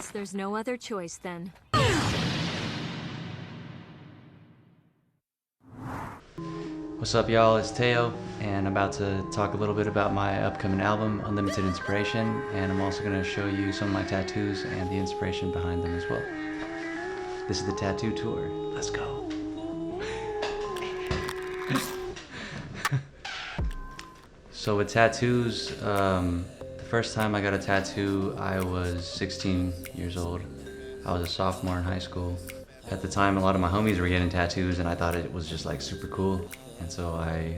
Guess there's no other choice then. What's up, y'all? It's Teo, and I'm about to talk a little bit about my upcoming album, Unlimited Inspiration, and I'm also going to show you some of my tattoos and the inspiration behind them as well. This is the tattoo tour. Let's go. So with tattoos, the first time I got a tattoo, I was 16 years old. I was a sophomore in high school. At the time, a lot of my homies were getting tattoos, and I thought it was just like super cool. And so I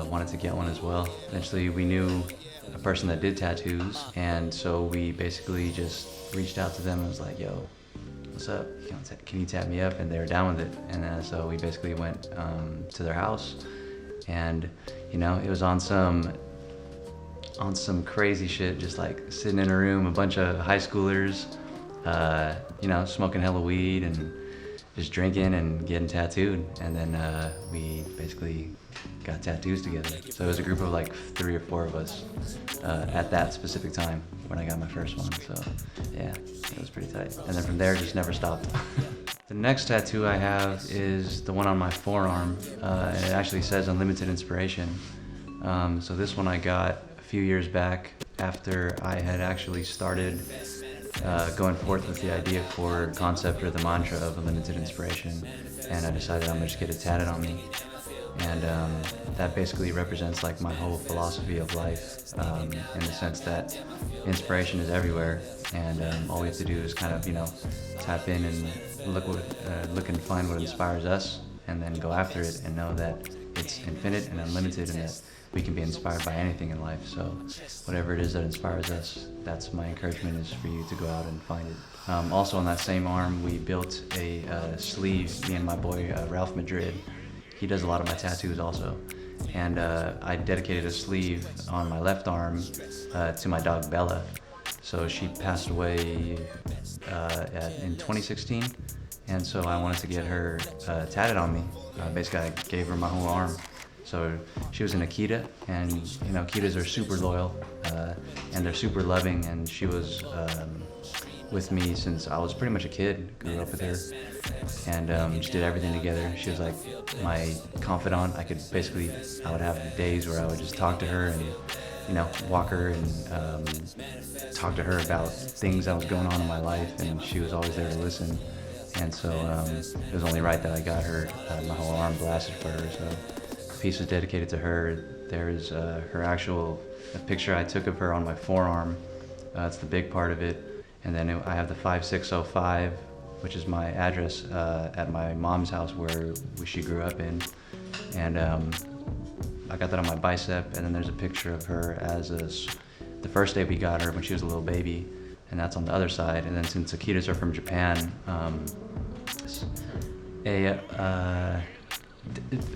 wanted to get one as well. Eventually, we knew a person that did tattoos, and so we basically just reached out to them and was like, yo, what's up? Can you tat me up? And they were down with it. And so we basically went to their house, and you know, it was on some crazy shit, just like sitting in a room, a bunch of high schoolers, you know, smoking hella weed and just drinking and getting tattooed. And then we basically got tattoos together. So it was a group of like 3 or 4 of us at that specific time when I got my first one. So yeah, it was pretty tight. And then from there, just never stopped. The next tattoo I have is the one on my forearm, and it actually says Unlimited Inspiration. So this one I got a few years back after I had actually started going forth with the idea for concept or the mantra of Unlimited Inspiration, and I decided I'm gonna just get it tatted on me. And that basically represents like my whole philosophy of life, in the sense that inspiration is everywhere, and all we have to do is kind of, you know, tap in and look and find what inspires us, and then go after it and know that it's infinite and unlimited, and that we can be inspired by anything in life. So whatever it is that inspires us, that's my encouragement, is for you to go out and find it. Also on that same arm, we built a sleeve, me and my boy Ralph Madrid. He does a lot of my tattoos also. And I dedicated a sleeve on my left arm to my dog Bella. So she passed away in 2016. And so I wanted to get her tatted on me. Basically, I gave her my whole arm. So she was an Akita, and you know, Akitas are super loyal, and they're super loving, and she was with me since I was pretty much a kid. Grew up with her, and just did everything together. She was like my confidant. I would have days where I would just talk to her and, you know, walk her and talk to her about things that was going on in my life, and she was always there to listen. And so it was only right that I got her my whole arm blasted for her. So the piece was dedicated to her. There's her actual picture I took of her on my forearm. It's the big part of it. And then I have the 5605, which is my address at my mom's house where she grew up in. And I got that on my bicep. And then there's a picture of her as the first day we got her, when she was a little baby. And that's on the other side. And then since Akitas are from Japan,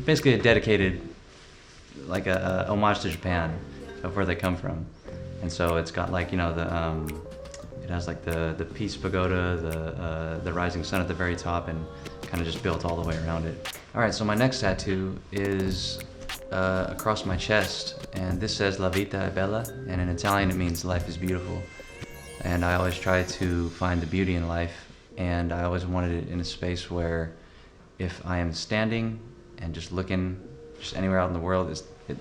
basically a dedicated, like a homage to Japan, of where they come from. And so it's got like, you know, it has like the Peace Pagoda, the rising sun at the very top, and kind of just built all the way around it. All right, so my next tattoo is across my chest, and this says La vita è bella, and in Italian it means life is beautiful. And I always try to find the beauty in life, and I always wanted it in a space where if I am standing and just looking just anywhere out in the world,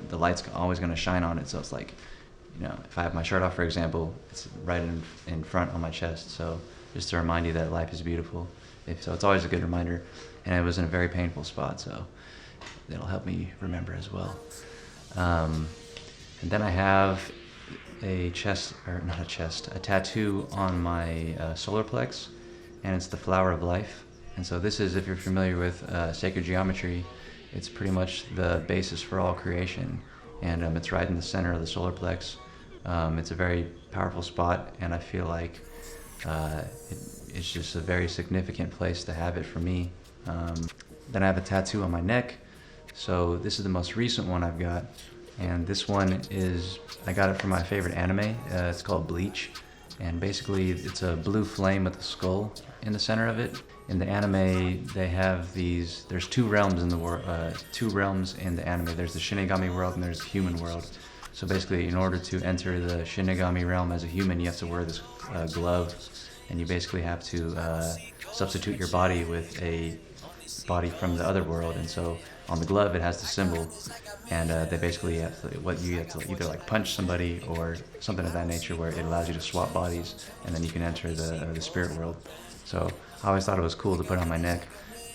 the light's always going to shine on it. So it's like, you know, if I have my shirt off, for example, it's right in front on my chest. So just to remind you that life is beautiful. So it's always a good reminder. And it was in a very painful spot, so it'll help me remember as well. And then I have a tattoo on my solar plex, and it's the flower of life. And so this is, if you're familiar with sacred geometry, it's pretty much the basis for all creation, and it's right in the center of the solar plex. It's a very powerful spot, and I feel like it's just a very significant place to have it for me. Then I have a tattoo on my neck. So this is the most recent one I've got, and this one I got it from my favorite anime. It's called Bleach, and basically it's a blue flame with a skull in the center of it. In the anime, they have there's 2 realms in the world, 2 realms in the anime. There's the Shinigami world and there's the human world. So basically, in order to enter the Shinigami realm as a human, you have to wear this glove, and you basically have to substitute your body with a body from the other world. And so on the glove it has the symbol, and they basically have to, you have to either like punch somebody or something of that nature, where it allows you to swap bodies, and then you can enter the spirit world. So I always thought it was cool to put on my neck,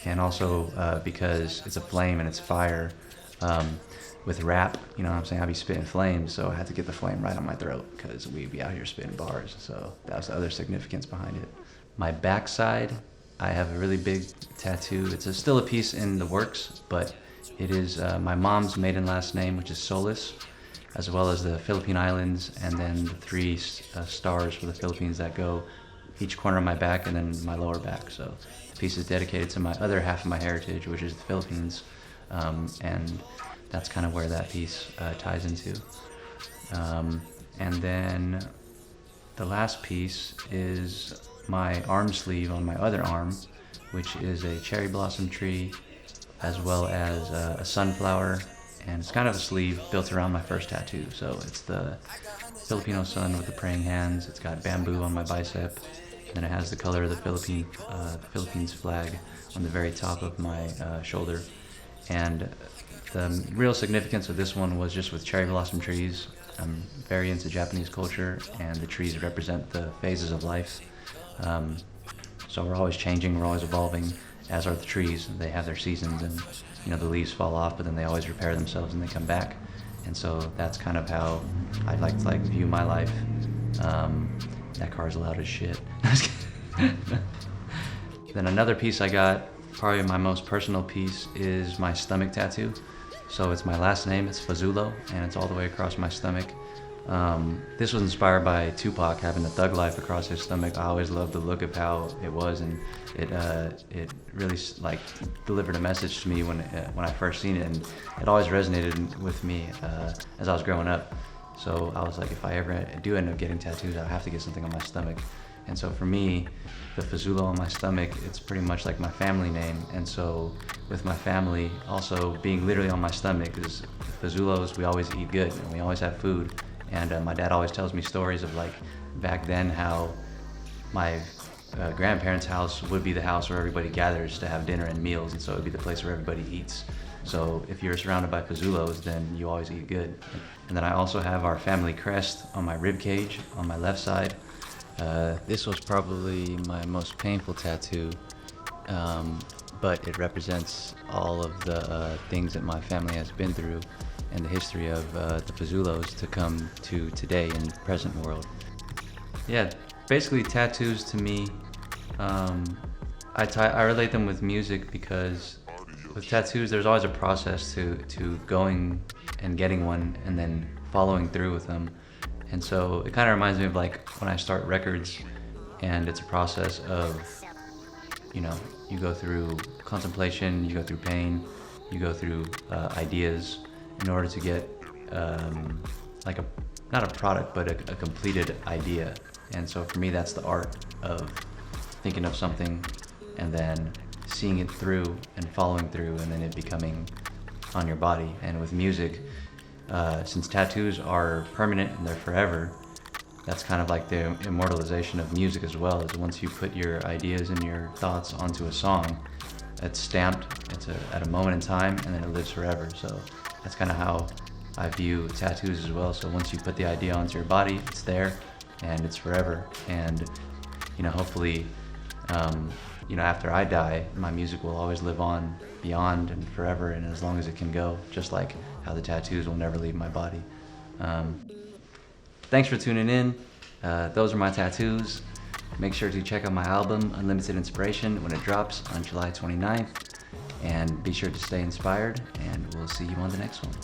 and also because it's a flame and it's fire. With rap, you know what I'm saying, I'd be spitting flames, so I had to get the flame right on my throat, because we'd be out here spitting bars. So that was the other significance behind it. My backside, I have a really big tattoo. It's still a piece in the works, but it is my mom's maiden last name, which is Solis, as well as the Philippine Islands, and then the 3 stars for the Philippines that go each corner of my back and then my lower back. So the piece is dedicated to my other half of my heritage, which is the Philippines, and that's kind of where that piece ties into. And then the last piece is my arm sleeve on my other arm, which is a cherry blossom tree, as well as a sunflower, and it's kind of a sleeve built around my first tattoo. So it's the Filipino Sun with the praying hands. It's got bamboo on my bicep, and then it has the color of the Philippines flag on the very top of my shoulder. And the real significance of this one was just with cherry blossom trees. I'm very into Japanese culture, and the trees represent the phases of life. So we're always changing, we're always evolving, as are the trees. They have their seasons, and you know, the leaves fall off, but then they always repair themselves and they come back. And so that's kind of how I like to view my life. That car's loud as shit. Then another piece I got, probably my most personal piece, is my stomach tattoo. So it's my last name, it's Fazulo, and it's all the way across my stomach. This was inspired by Tupac having the thug life across his stomach. I always loved the look of how it was, and it really delivered a message to me when I first seen it, and it always resonated with me as I was growing up. So I was like, if I ever do end up getting tattoos, I have to get something on my stomach. And so for me, the Fazulo on my stomach, it's pretty much like my family name. And so with my family also being literally on my stomach, because Fazulos, we always eat good and we always have food. And my dad always tells me stories of back then how my grandparents' house would be the house where everybody gathers to have dinner and meals, and so it would be the place where everybody eats. So if you're surrounded by Fazulos, then you always eat good. And then I also have our family crest on my rib cage on my left side. This was probably my most painful tattoo, but it represents all of the things that my family has been through and the history of the Fazulos to come to today in the present world. Yeah, basically tattoos to me, I relate them with music, because with tattoos there's always a process to going and getting one and then following through with them. And so it kind of reminds me of when I start records, and it's a process of, you go through contemplation, you go through pain, you go through ideas in order to get not a product, but a completed idea. And so for me, that's the art of thinking of something and then seeing it through and following through, and then it becoming on your body. And with music, since tattoos are permanent and they're forever, that's kind of like the immortalization of music as well. Is once you put your ideas and your thoughts onto a song, it's stamped, it's at a moment in time, and then it lives forever. So that's kind of how I view tattoos as well. So once you put the idea onto your body, it's there and it's forever. And hopefully after I die, my music will always live on beyond and forever, and as long as it can go, just like how the tattoos will never leave my body. Thanks for tuning in. Those are my tattoos. Make sure to check out my album, Unlimited Inspiration, when it drops on July 29th. And be sure to stay inspired, and we'll see you on the next one.